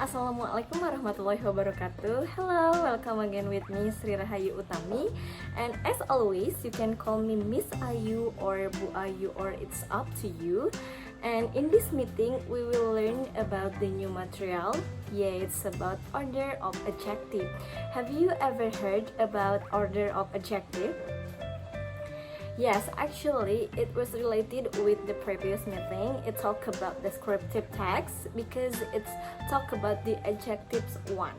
Assalamualaikum warahmatullahi wabarakatuh. Hello, welcome again with me Sri Rahayu Utami. And as always, you can call me Miss Ayu or Bu Ayu, or it's up to you. And in this meeting, we will learn about the new material. Yeah, it's about order of adjective. Have you ever heard about order of adjective? Yes, actually, it was related with the previous meeting. It talked about descriptive text because it's talk about the adjectives one.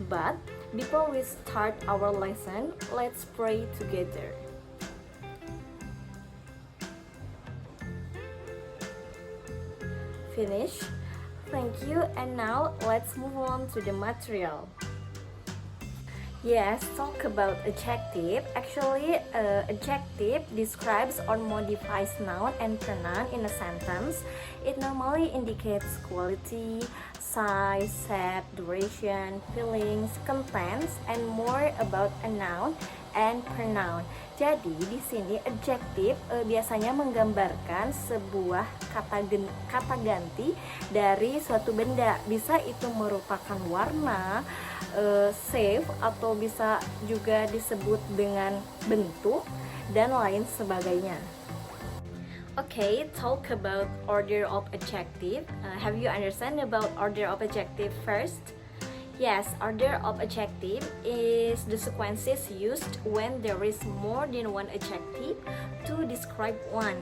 But before we start our lesson, let's pray together. Finish. Thank you. And now let's move on to the material. Yes, talk about adjective. Actually, adjective describes or modifies noun and pronoun in a sentence. It normally indicates quality, size, shape, duration, feelings, contents, and more about a noun and pronoun. Jadi di sini adjektif biasanya menggambarkan sebuah kata ganti dari suatu benda. Bisa itu merupakan warna, shape, atau bisa juga disebut dengan bentuk dan lain sebagainya. Okay, talk about order of adjective. Have you understand about order of adjective first? Yes, order of adjective is the sequences used when there is more than one adjective to describe one.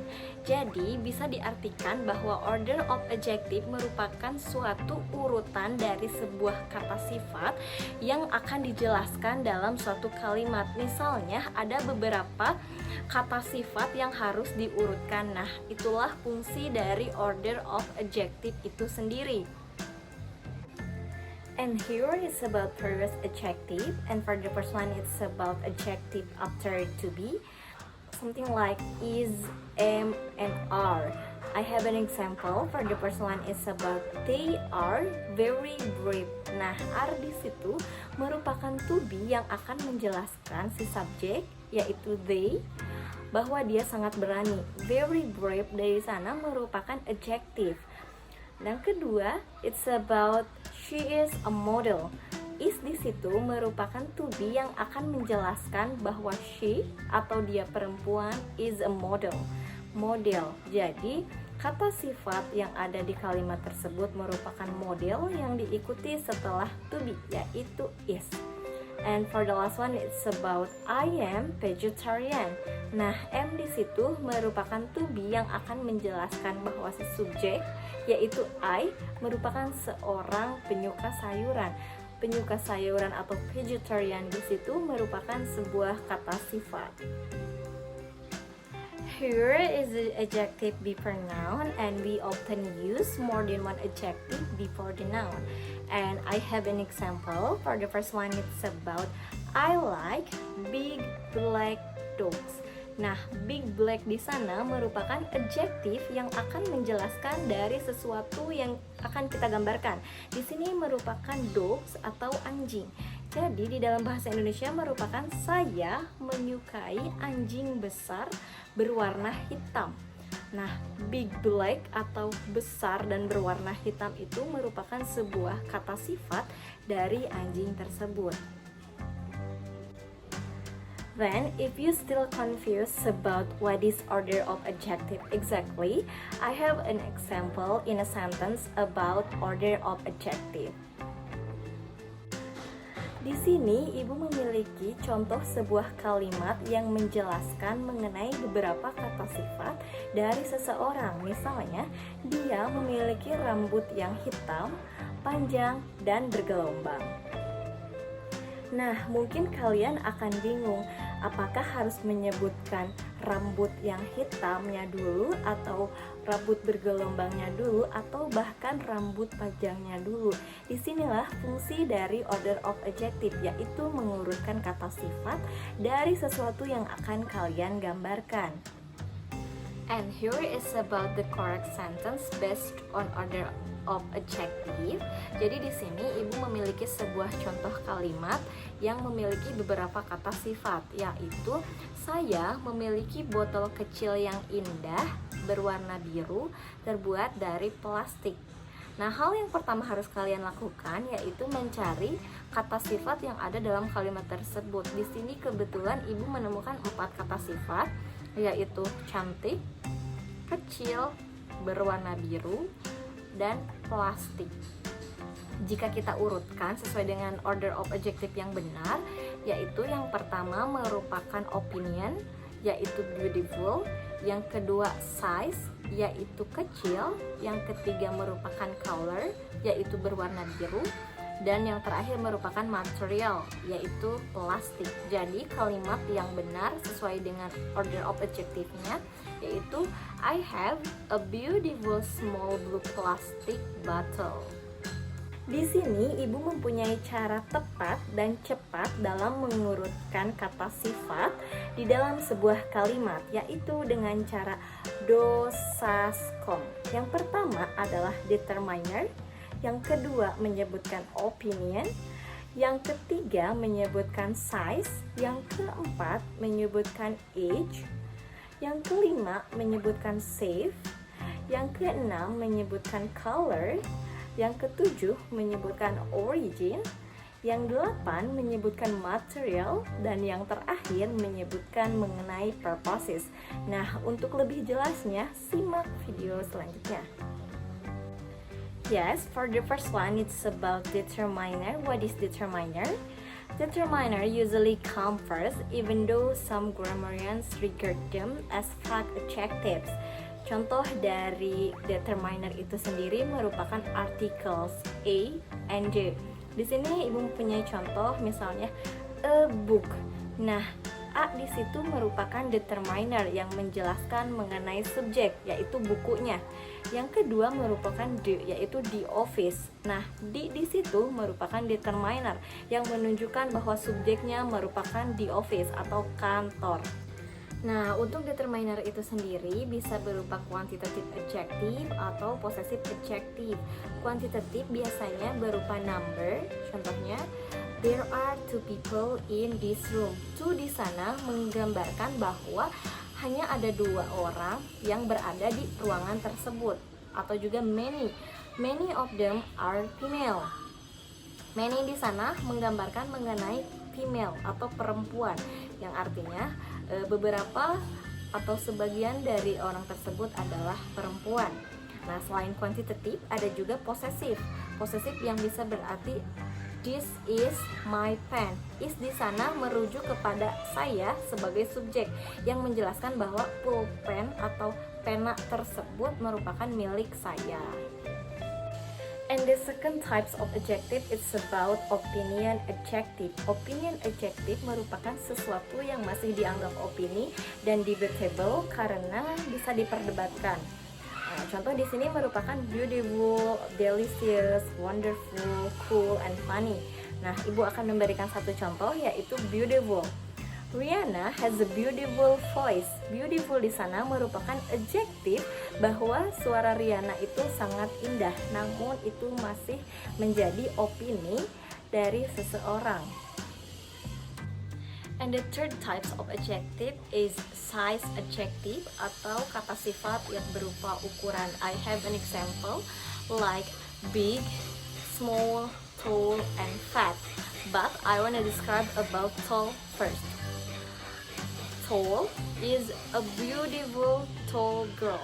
Jadi bisa diartikan bahwa order of adjective merupakan suatu urutan dari sebuah kata sifat yang akan dijelaskan dalam suatu kalimat. Misalnya ada beberapa kata sifat yang harus diurutkan. Nah, itulah fungsi dari order of adjective itu sendiri. And here is about previous adjective, and for the first one it's about adjective after to be, something like is, am, and are. I have an example. For the first one is about they are very brave. Nah, are di situ merupakan to be yang akan menjelaskan si subjek, yaitu they, bahwa dia sangat berani. Very brave dari sana merupakan adjective. Dan kedua, it's about she is a model. Is di situ merupakan to be yang akan menjelaskan bahwa she atau dia perempuan is a model. Model. Jadi, kata sifat yang ada di kalimat tersebut merupakan model yang diikuti setelah to be, yaitu is. And for the last one, it's about I am vegetarian. Nah, am di situ merupakan to be yang akan menjelaskan bahwa si subjek, yaitu I, merupakan seorang penyuka sayuran. Penyuka sayuran atau vegetarian di situ merupakan sebuah kata sifat. Here is the adjective before noun, and we often use more than one adjective before the noun. And I have an example. For the first one, it's about I like big black dogs. Nah, big black di sana merupakan adjektif yang akan menjelaskan dari sesuatu yang akan kita gambarkan. Di sini merupakan dogs atau anjing. Jadi di dalam bahasa Indonesia merupakan saya menyukai anjing besar berwarna hitam. Nah, big black atau besar dan berwarna hitam itu merupakan sebuah kata sifat dari anjing tersebut. Then, if you still confused about what is order of adjective exactly, I have an example in a sentence about order of adjective. Di sini, Ibu memiliki contoh sebuah kalimat yang menjelaskan mengenai beberapa kata sifat dari seseorang. Misalnya, dia memiliki rambut yang hitam, panjang, dan bergelombang. Nah, mungkin kalian akan bingung, apakah harus menyebutkan rambut yang hitamnya dulu, atau rambut bergelombangnya dulu, atau bahkan rambut panjangnya dulu. Disinilah fungsi dari order of adjective, yaitu mengurutkan kata sifat dari sesuatu yang akan kalian gambarkan. And here is about the correct sentence based on order of adjective. Jadi di sini Ibu memiliki sebuah contoh kalimat yang memiliki beberapa kata sifat, yaitu saya memiliki botol kecil yang indah berwarna biru terbuat dari plastik. Nah, hal yang pertama harus kalian lakukan yaitu mencari kata sifat yang ada dalam kalimat tersebut. Di sini kebetulan ibu menemukan 4 kata sifat, yaitu cantik, kecil, berwarna biru, dan plastik. Jika kita urutkan sesuai dengan order of adjective yang benar, yaitu yang pertama merupakan opinion, yaitu beautiful, yang kedua size, yaitu kecil, yang ketiga merupakan color, yaitu berwarna biru, dan yang terakhir merupakan material, yaitu plastik. Jadi kalimat yang benar sesuai dengan order of adjective-nya yaitu I have a beautiful small blue plastic bottle. Di sini ibu mempunyai cara tepat dan cepat dalam mengurutkan kata sifat di dalam sebuah kalimat, yaitu dengan cara do, sas, kom. Yang pertama adalah determiner, yang kedua menyebutkan opinion, yang ketiga menyebutkan size, yang keempat menyebutkan age, yang kelima menyebutkan safe, yang keenam menyebutkan color, yang ketujuh menyebutkan origin, yang delapan menyebutkan material, dan yang terakhir menyebutkan mengenai purposes. Nah, untuk lebih jelasnya, simak video selanjutnya. Yes, for the first one, it's about determiner. What is determiner? Determiner usually come first, even though some grammarians regard them as fact adjectives. Contoh dari determiner itu sendiri merupakan articles A and J. Di sini ibu mempunyai contoh, misalnya a book. Nah, A di situ merupakan determiner yang menjelaskan mengenai subjek, yaitu bukunya. Yang kedua merupakan D, yaitu the office. Nah, D di situ merupakan determiner yang menunjukkan bahwa subjeknya merupakan the office atau kantor. Nah, untuk determiner itu sendiri bisa berupa quantitative adjective atau possessive adjective. Quantitative biasanya berupa number, contohnya there are 2 people in this room. 2 di sana menggambarkan bahwa hanya ada 2 orang yang berada di ruangan tersebut. Atau juga many of them are female. Many di sana menggambarkan mengenai female atau perempuan, yang artinya beberapa atau sebagian dari orang tersebut adalah perempuan. Nah, selain quantitative ada juga possessive. Possessive yang bisa berarti this is my pen. Is di sana merujuk kepada saya sebagai subjek yang menjelaskan bahwa pulpen atau pena tersebut merupakan milik saya. And the second types of adjective it's about opinion adjective. Opinion adjective merupakan sesuatu yang masih dianggap opini dan debatable karena bisa diperdebatkan. Nah, contoh di sini merupakan beautiful, delicious, wonderful, cool, and funny. Nah, ibu akan memberikan satu contoh yaitu beautiful. Rihanna has a beautiful voice. Beautiful di sana merupakan adjektif bahwa suara Rihanna itu sangat indah, namun itu masih menjadi opini dari seseorang. And the third types of adjective is size adjective atau kata sifat yang berupa ukuran. I have an example like big, small, tall, and fat. But I want to describe about tall first. Tall is a beautiful tall girl.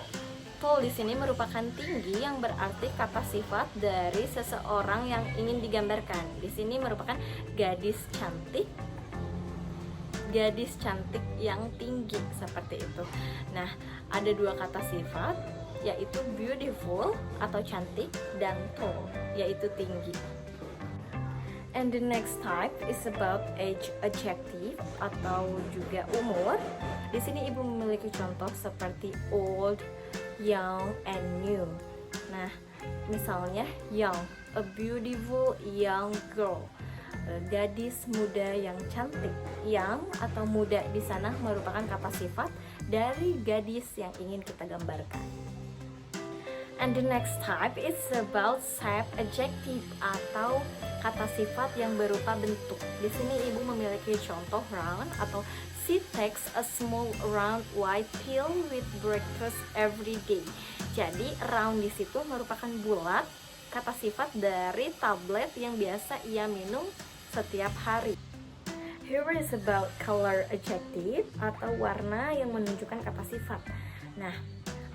Tall di sini merupakan tinggi yang berarti kata sifat dari seseorang yang ingin digambarkan. Di sini merupakan gadis cantik yang tinggi seperti itu. Nah, ada 2 kata sifat yaitu beautiful atau cantik dan tall yaitu tinggi. And the next type is about age adjective atau juga umur. Di sini ibu memiliki contoh seperti old, young, and new. Nah, misalnya young, a beautiful young girl, gadis muda yang cantik. Young atau muda di sana merupakan kata sifat dari gadis yang ingin kita gambarkan. And the next type is about shape adjective atau kata sifat yang berupa bentuk. Di sini ibu memiliki contoh round atau she takes a small round white pill with breakfast every day. Jadi round di situ merupakan bulat kata sifat dari tablet yang biasa ia minum setiap hari. Here is about color adjective atau warna yang menunjukkan kata sifat. Nah,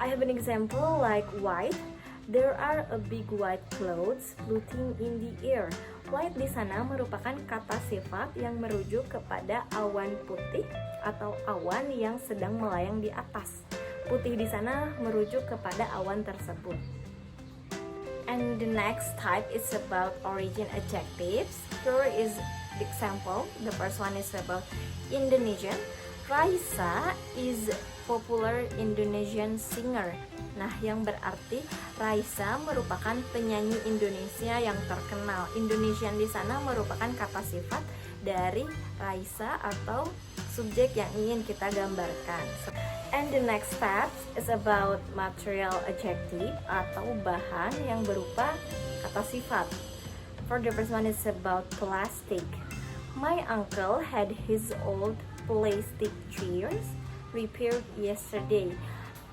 I have an example like white. There are a big white clouds floating in the air. White di sana merupakan kata sifat yang merujuk kepada awan putih atau awan yang sedang melayang di atas. Putih di sana merujuk kepada awan tersebut. And the next type is about origin adjectives. Here is example. The first one is about Indonesian. Raisa is popular Indonesian singer. Nah, yang berarti Raisa merupakan penyanyi Indonesia yang terkenal. Indonesian di sana merupakan kata sifat dari Raisa atau subjek yang ingin kita gambarkan. And the next step is about material adjective atau bahan yang berupa kata sifat. For the first one is about plastic. My uncle had his old plastic chairs repaired yesterday.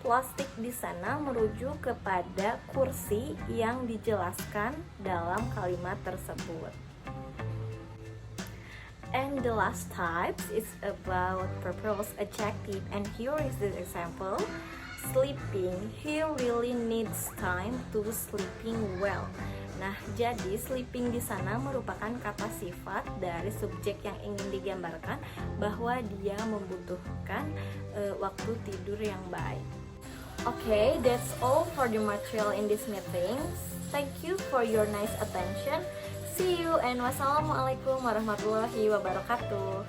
Plastik di sana merujuk kepada kursi yang dijelaskan dalam kalimat tersebut. And the last type is about purpose adjective, and here is the example. Sleeping, he really needs time to sleeping well. Nah, jadi sleeping di sana merupakan kata sifat dari subjek yang ingin digambarkan bahwa dia membutuhkan waktu tidur yang baik. Okay, that's all for the material in this meeting. Thank you for your nice attention. See you and wassalamualaikum warahmatullahi wabarakatuh.